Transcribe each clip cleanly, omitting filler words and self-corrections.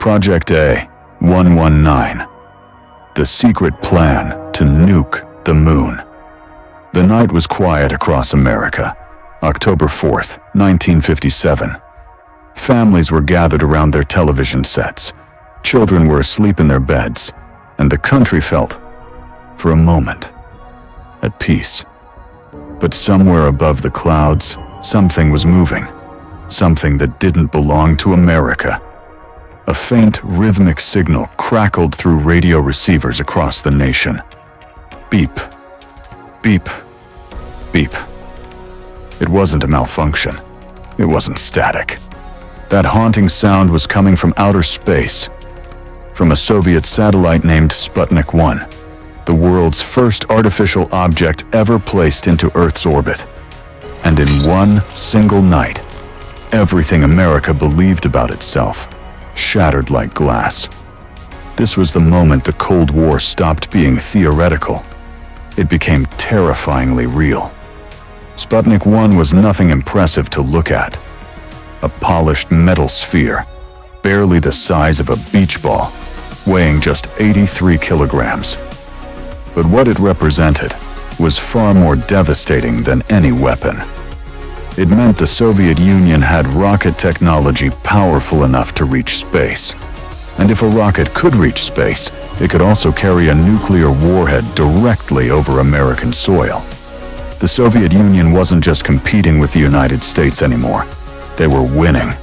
Project A119. The secret plan to nuke the moon. The night was quiet across America. October 4th, 1957. Families were gathered around their television sets. Children were asleep in their beds, and the country felt, for a moment, at peace. But somewhere above the clouds, something was moving. Something that didn't belong to America. A faint, rhythmic signal crackled through radio receivers across the nation. Beep. Beep. Beep. It wasn't a malfunction. It wasn't static. That haunting sound was coming from outer space, from a Soviet satellite named Sputnik 1, the world's first artificial object ever placed into Earth's orbit. And in one single night, everything America believed about itself shattered like glass. This was the moment the Cold War stopped being theoretical. It became terrifyingly real. Sputnik 1 was nothing impressive to look at. A polished metal sphere, barely the size of a beach ball, weighing just 83 kilograms. But what it represented was far more devastating than any weapon. It meant the Soviet Union had rocket technology powerful enough to reach space. And if a rocket could reach space, it could also carry a nuclear warhead directly over American soil. The Soviet Union wasn't just competing with the United States anymore. They were winning.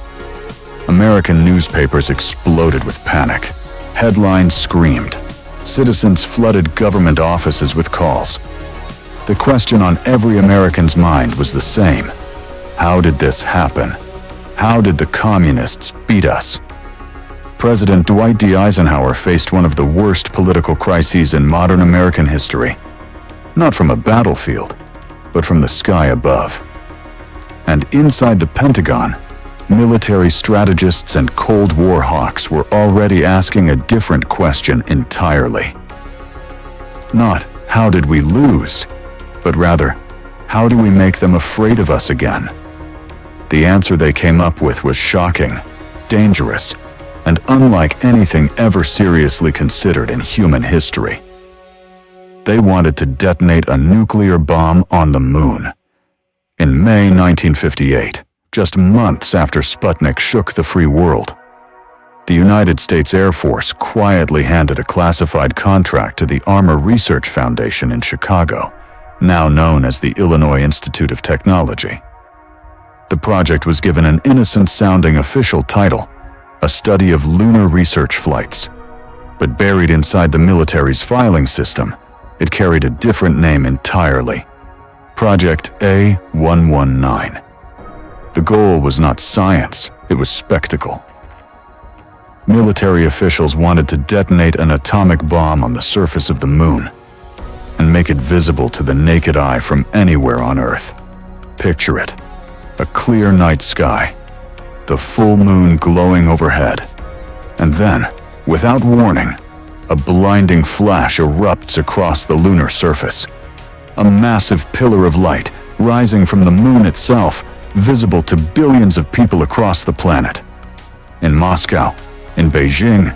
American newspapers exploded with panic. Headlines screamed. Citizens flooded government offices with calls. The question on every American's mind was the same. How did this happen? How did the communists beat us? President Dwight D. Eisenhower faced one of the worst political crises in modern American history. Not from a battlefield, but from the sky above. And inside the Pentagon, military strategists and Cold War hawks were already asking a different question entirely. Not, how did we lose? But rather, how do we make them afraid of us again? The answer they came up with was shocking, dangerous, and unlike anything ever seriously considered in human history. They wanted to detonate a nuclear bomb on the moon. In May 1958, just months after Sputnik shook the free world, the United States Air Force quietly handed a classified contract to the Armor Research Foundation in Chicago, now known as the Illinois Institute of Technology. The project was given an innocent-sounding official title, a study of lunar research flights. But buried inside the military's filing system, it carried a different name entirely: Project A119. The goal was not science, it was spectacle. Military officials wanted to detonate an atomic bomb on the surface of the moon and make it visible to the naked eye from anywhere on Earth. Picture it. A clear night sky, the full moon glowing overhead, and then, without warning, a blinding flash erupts across the lunar surface. A massive pillar of light rising from the moon itself, visible to billions of people across the planet. In Moscow, in Beijing,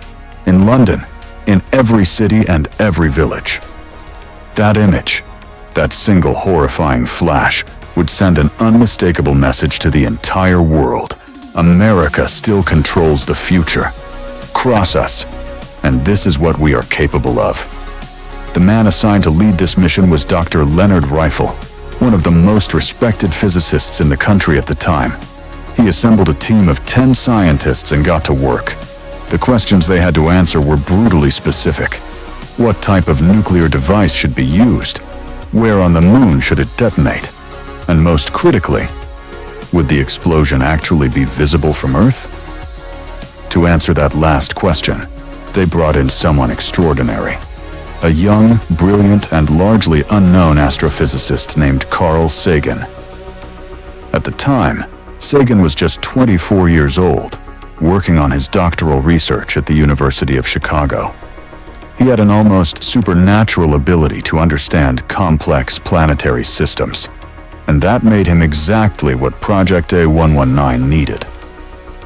in London, in every city and every village. That image, that single horrifying flash, would send an unmistakable message to the entire world. America still controls the future. Cross us, and this is what we are capable of. The man assigned to lead this mission was Dr. Leonard Reifel, one of the most respected physicists in the country at the time. He assembled a team of 10 scientists and got to work. The questions they had to answer were brutally specific. What type of nuclear device should be used? Where on the moon should it detonate? And most critically, would the explosion actually be visible from Earth? To answer that last question, they brought in someone extraordinary. A young, brilliant, and largely unknown astrophysicist named Carl Sagan. At the time, Sagan was just 24 years old, working on his doctoral research at the University of Chicago. He had an almost supernatural ability to understand complex planetary systems, and that made him exactly what Project A119 needed.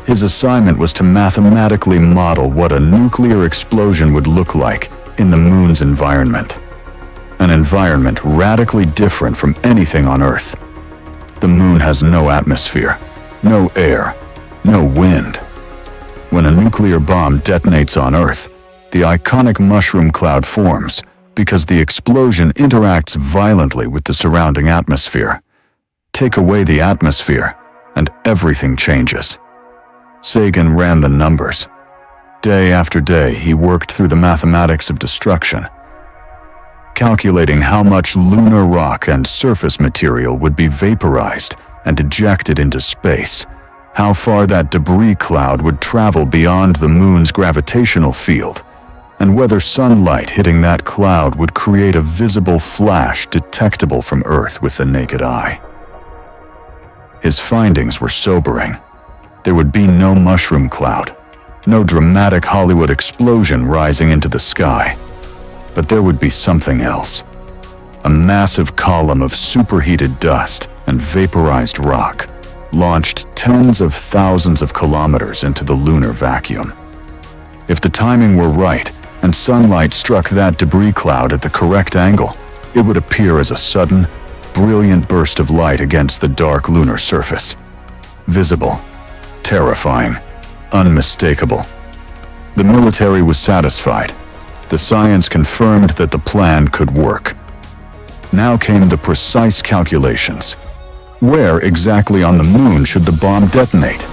His assignment was to mathematically model what a nuclear explosion would look like in the moon's environment. An environment radically different from anything on Earth. The moon has no atmosphere, no air, no wind. When a nuclear bomb detonates on Earth, the iconic mushroom cloud forms because the explosion interacts violently with the surrounding atmosphere. Take away the atmosphere, and everything changes. Sagan ran the numbers. Day after day, he worked through the mathematics of destruction, calculating how much lunar rock and surface material would be vaporized and ejected into space, how far that debris cloud would travel beyond the moon's gravitational field, and whether sunlight hitting that cloud would create a visible flash detectable from Earth with the naked eye. His findings were sobering. There would be no mushroom cloud, no dramatic Hollywood explosion rising into the sky. But there would be something else. A massive column of superheated dust and vaporized rock, launched tens of thousands of kilometers into the lunar vacuum. If the timing were right, and sunlight struck that debris cloud at the correct angle, it would appear as a sudden, brilliant burst of light against the dark lunar surface. Visible, terrifying, unmistakable. The military was satisfied. The science confirmed that the plan could work. Now came the precise calculations. Where exactly on the moon should the bomb detonate?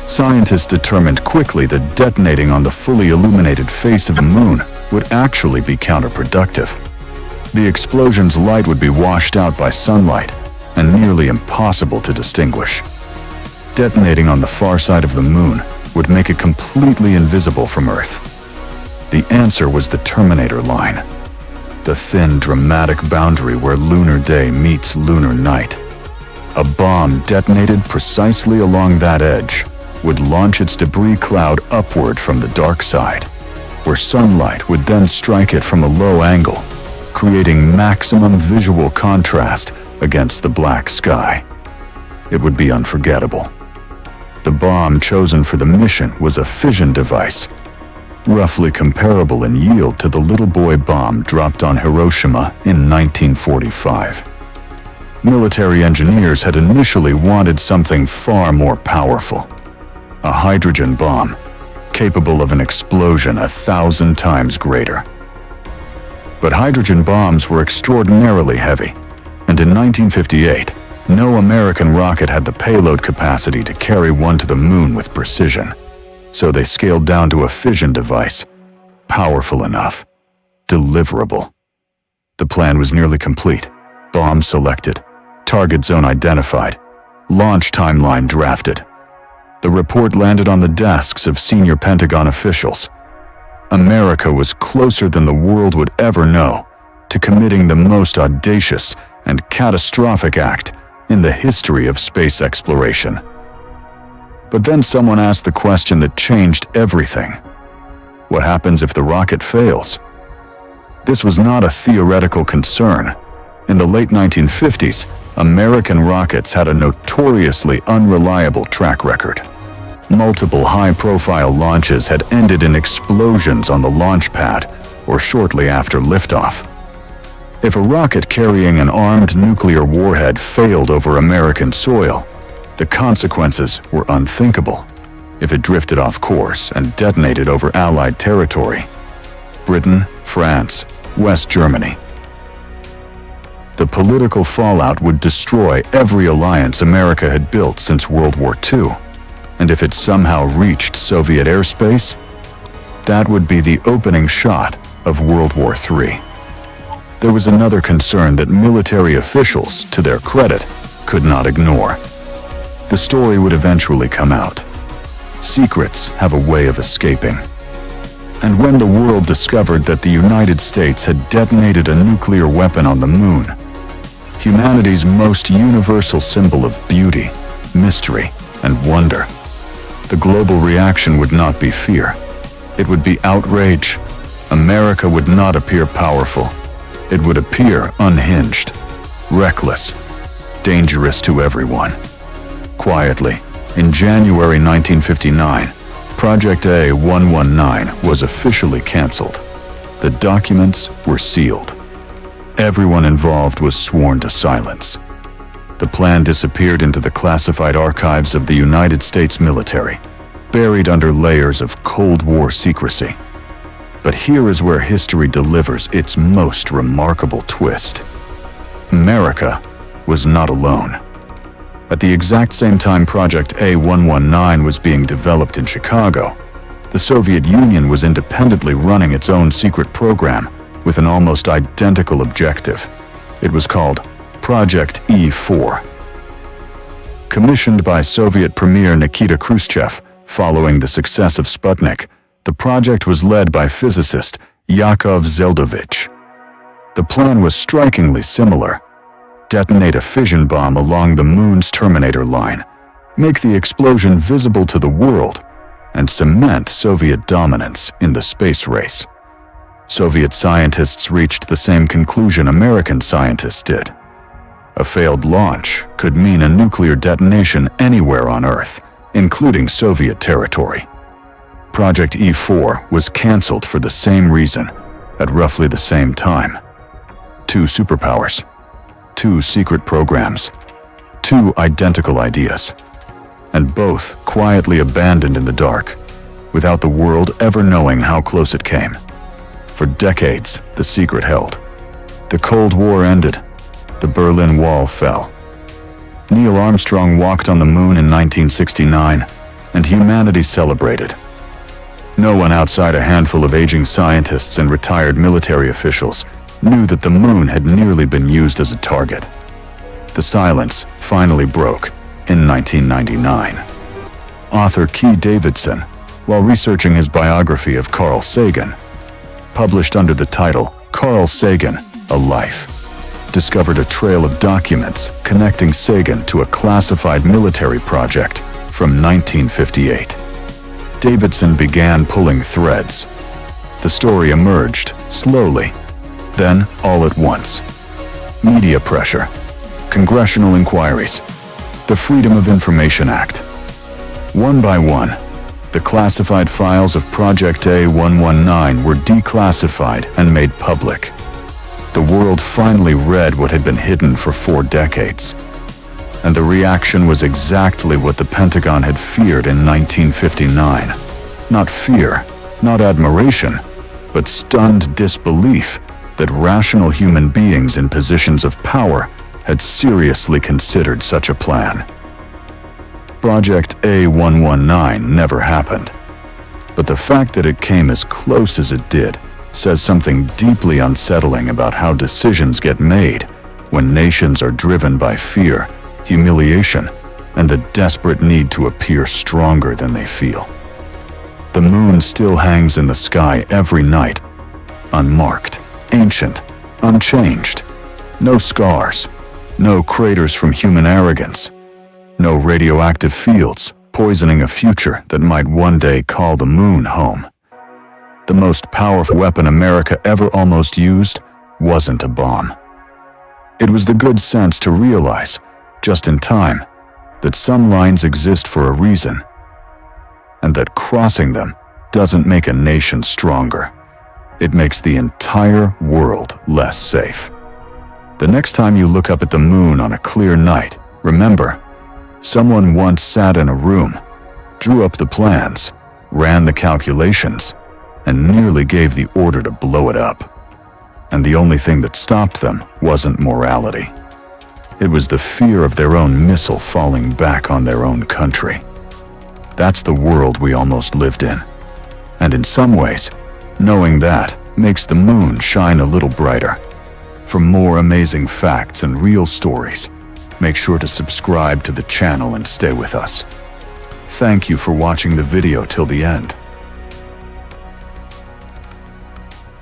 Scientists determined quickly that detonating on the fully illuminated face of the moon would actually be counterproductive. The explosion's light would be washed out by sunlight and nearly impossible to distinguish. Detonating on the far side of the moon would make it completely invisible from Earth. The answer was the Terminator line, the thin, dramatic boundary where lunar day meets lunar night. A bomb detonated precisely along that edge would launch its debris cloud upward from the dark side, where sunlight would then strike it from a low angle, creating maximum visual contrast against the black sky. It would be unforgettable. The bomb chosen for the mission was a fission device, roughly comparable in yield to the little boy bomb dropped on Hiroshima in 1945. Military engineers had initially wanted something far more powerful. A hydrogen bomb, capable of an explosion 1,000 times greater. But hydrogen bombs were extraordinarily heavy, and in 1958, no American rocket had the payload capacity to carry one to the moon with precision. So they scaled down to a fission device, powerful enough, deliverable. The plan was nearly complete. Bomb selected, target zone identified, launch timeline drafted. The report landed on the desks of senior Pentagon officials. America was closer than the world would ever know to committing the most audacious and catastrophic act in the history of space exploration. But then someone asked the question that changed everything. What happens if the rocket fails? This was not a theoretical concern. In the late 1950s, American rockets had a notoriously unreliable track record. Multiple high-profile launches had ended in explosions on the launch pad or shortly after liftoff. If a rocket carrying an armed nuclear warhead failed over American soil, the consequences were unthinkable. If it drifted off course and detonated over Allied territory, Britain, France, West Germany, the political fallout would destroy every alliance America had built since World War II. And if it somehow reached Soviet airspace, that would be the opening shot of World War III. There was another concern that military officials, to their credit, could not ignore. The story would eventually come out. Secrets have a way of escaping. And when the world discovered that the United States had detonated a nuclear weapon on the moon, humanity's most universal symbol of beauty, mystery, and wonder, the global reaction would not be fear. It would be outrage. America would not appear powerful. It would appear unhinged, reckless, dangerous to everyone. Quietly, In January 1959, Project A119 was officially canceled. The documents were sealed. Everyone involved was sworn to silence. The plan disappeared into the classified archives of the United States military, buried under layers of Cold War secrecy. But here is where history delivers its most remarkable twist. America was not alone. At the exact same time Project A119 was being developed in Chicago, the Soviet Union was independently running its own secret program with an almost identical objective. It was called Project E4. Commissioned by Soviet Premier Nikita Khrushchev following the success of Sputnik, the project was led by physicist Yakov Zeldovich. The plan was strikingly similar. Detonate a fission bomb along the moon's terminator line, make the explosion visible to the world, and cement Soviet dominance in the space race. Soviet scientists reached the same conclusion American scientists did. A failed launch could mean a nuclear detonation anywhere on Earth, including Soviet territory. Project E4 was canceled for the same reason, at roughly the same time. Two superpowers, two secret programs, two identical ideas, and both quietly abandoned in the dark, without the world ever knowing how close it came. For decades, the secret held. The Cold War ended. The Berlin Wall fell. Neil Armstrong walked on the moon in 1969, and humanity celebrated. No one outside a handful of aging scientists and retired military officials knew that the moon had nearly been used as a target. The silence finally broke in 1999. Author Key Davidson, while researching his biography of Carl Sagan, published under the title Carl Sagan, A Life, discovered a trail of documents connecting Sagan to a classified military project from 1958. Davidson began pulling threads. The story emerged slowly, then all at once. Media pressure, congressional inquiries, the Freedom of Information Act. One by one, the classified files of Project A119 were declassified and made public. The world finally read what had been hidden for 4 decades. And the reaction was exactly what the Pentagon had feared in 1959. Not fear, not admiration, but stunned disbelief that rational human beings in positions of power had seriously considered such a plan. Project A119 never happened. But the fact that it came as close as it did says something deeply unsettling about how decisions get made when nations are driven by fear, humiliation, and the desperate need to appear stronger than they feel. The moon still hangs in the sky every night, unmarked, ancient, unchanged. No scars, no craters from human arrogance, no radioactive fields poisoning a future that might one day call the moon home. The most powerful weapon America ever almost used wasn't a bomb. It was the good sense to realize, just in time, that some lines exist for a reason, and that crossing them doesn't make a nation stronger. It makes the entire world less safe. The next time you look up at the moon on a clear night, remember, someone once sat in a room, drew up the plans, ran the calculations, and nearly gave the order to blow it up. And the only thing that stopped them wasn't morality. It was the fear of their own missile falling back on their own country. That's the world we almost lived in. And in some ways, knowing that makes the moon shine a little brighter. For more amazing facts and real stories, make sure to subscribe to the channel and stay with us. Thank you for watching the video till the end.